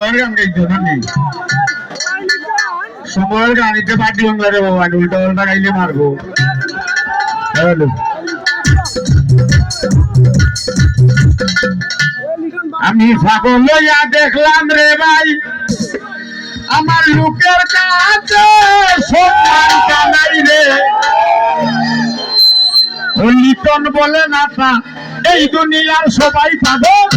গান গাইতো নাকি সময়ের গাড়িতে পার্টি বাংলা রে বাবা উল্টা উল্টা গাইলে মারবো। আমি ছাগল লইয়া দেখলাম রে ভাই আমার লোকের কাছে সম্মান কানাই রে লিটন বলে না তা এই দুনিয়ার সবাই পাগল,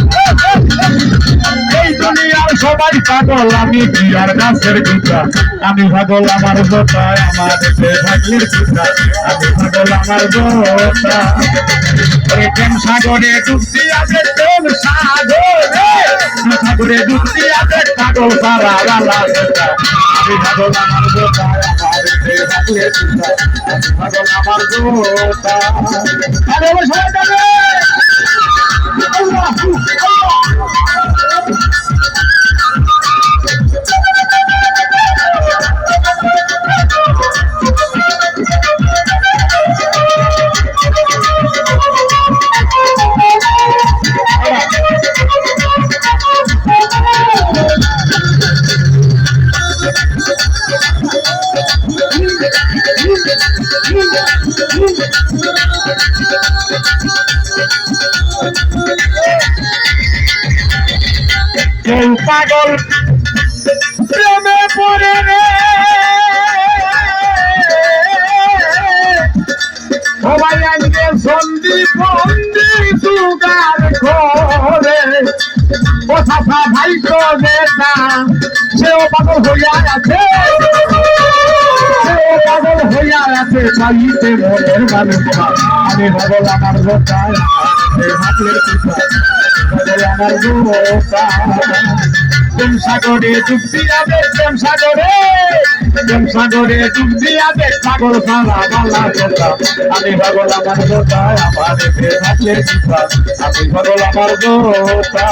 এই দুনিয়ার সবাই পাগল, আমি বিয়ার গাছের গুটা, আমি পাগল আমার গোটায় আমার ভাগ্যের গুটা, আমি পাগল আমার গোটা। প্রেম সাগরে ডুবতি আছে প্রেম সাগরে, সাগরে ডুবতি আছে পাগল সারা বালা গোটা, আমি পাগল আমার গোটায় আমার ভাগ্যের গুটা, আমি পাগল আমার গোটা। আরে সবাই যাবে পাগল প্রেমে পড়ে রে সবাই আজকে সন্ধি বন্দি দুগার ঘরে ও সাফা ভাই তো নেতা সেও পাগল হইয়া আছে, সেও পাগল হইয়া আছে চাইতে মনের মানুষটা, আমি পাগল আমার গোটায় হাতের পিঠা, পাগল আমার গোটা। প্রেম সাগরে ডুবতি যাবে প্রেম সাগরে, প্রেম সাগরে ডুবতি যাবে পাগল সারা বালা গোটা, আমি পাগল আমার গোটায় আমার হাতের পিঠা, আমি পাগল আমার গোটা।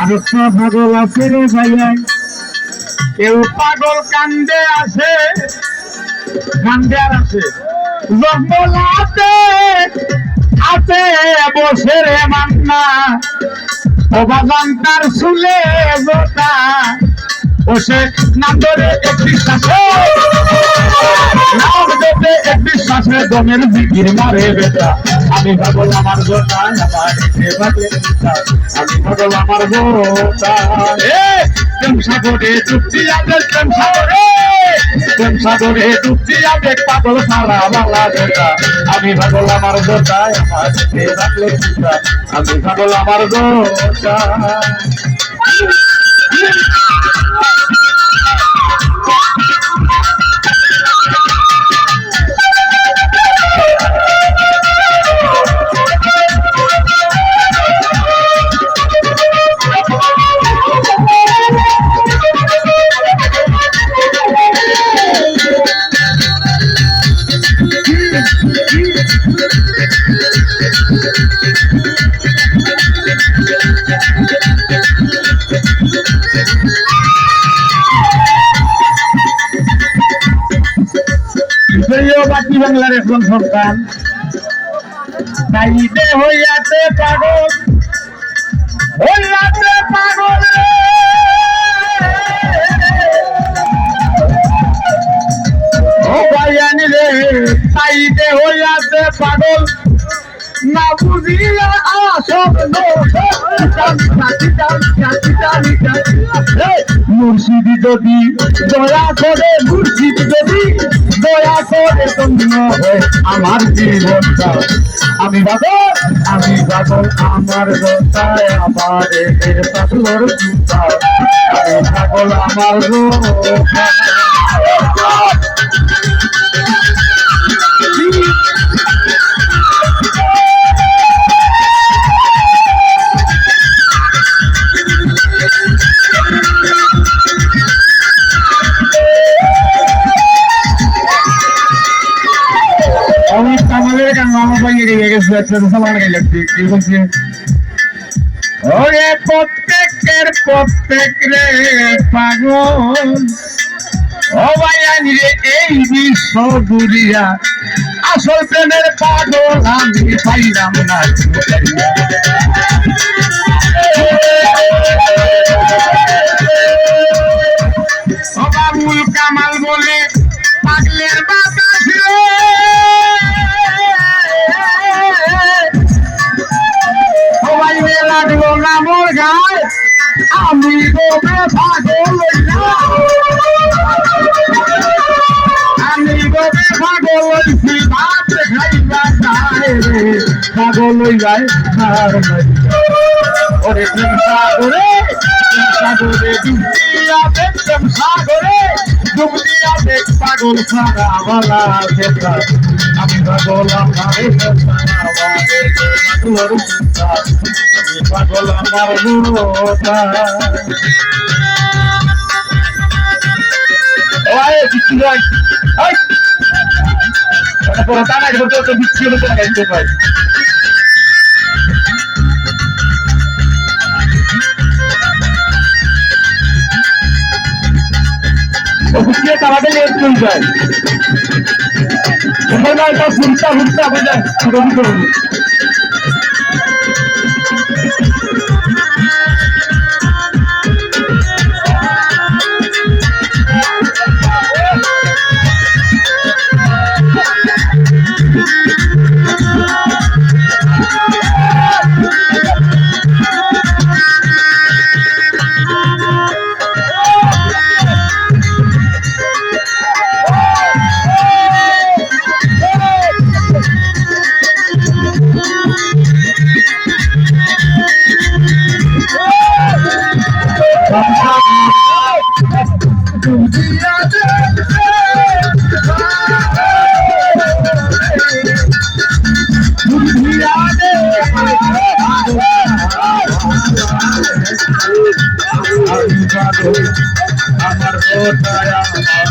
আরেকটা পাগল আছে রে ভাইয়া, কেউ পাগল কান্দে আছে, কান্দে আর আছে জঙ্গলাতে আছে বসে রে মান্না, ও বাগান তার শুলে গোটা বসে নাম ধরে একটি শ্বাসে, নাম ধরে একটি শ্বাসে দমের জিগির মারে বেটা, আমি পাগল আমার গোটায় আমার ভাগ্যের গুটা, আমি পাগল আমার গোটা। প্রেম সাগরে ডুবতি যাবে প্রেম সাগরে, প্রেম সাগরে ডুবতি যাবে পাগল সারা বালা গোটা, আমি পাগল আমার গোটায় আমার ভাগ্যের গুটা, আমি পাগল আমার গোটা। বাকি বাংলার এখন সন্তান তাইতে হইয়াতে পাগল, হইয়াতে পাগল ও ভাইয়ানি রে, তাইতে হইয়াতে পাগল না বুঝিয়া আসব মুর্শিদি যদি দয়া করে, মুর্শিদি যদি দয়া করে ধন্য হয় আমার জীবনটা, আমি পাগল, আমি পাগল আমার গোটায় আমার পাগলর জুতা, আমি পাগল আমার গোটা। একটা সালাম গাইলাম কি বলছি ওরে প্রত্যেকের প্রত্যেক রে পাগল ও ভাই আনি রে এই বিশ্ব দুনিয়া আসল প্রেমের পাগল আমি পাইলাম না ও বাবুল কামাল বলে পাগলের বাতাস সবাই লাগলো না মোর গায় আমি গোবে পাগল আমি গোবে পাগল হইছি ভাত খাইবা যায় রে পাগল হই যায় আর নাই ওরে প্রেম সাগরে ডুবিয়া দেখ প্রেম সাগরে ডুবিয়া দেখ পাগল সারা বালা দেখা আমি পাগল আমারে পাগল আমার গুরুটা ওয়ে বিচ্ছি ভাই এই এটা পুরো টানা করতে তো বিচ্ছি হলো তো গাইতে ভাই ও বিচ্ছি টানাতে লেট হয়ে যায় ওখানে একটা ফুলটা হয়ে যায় শুরু করুন আমার কোথায় আমার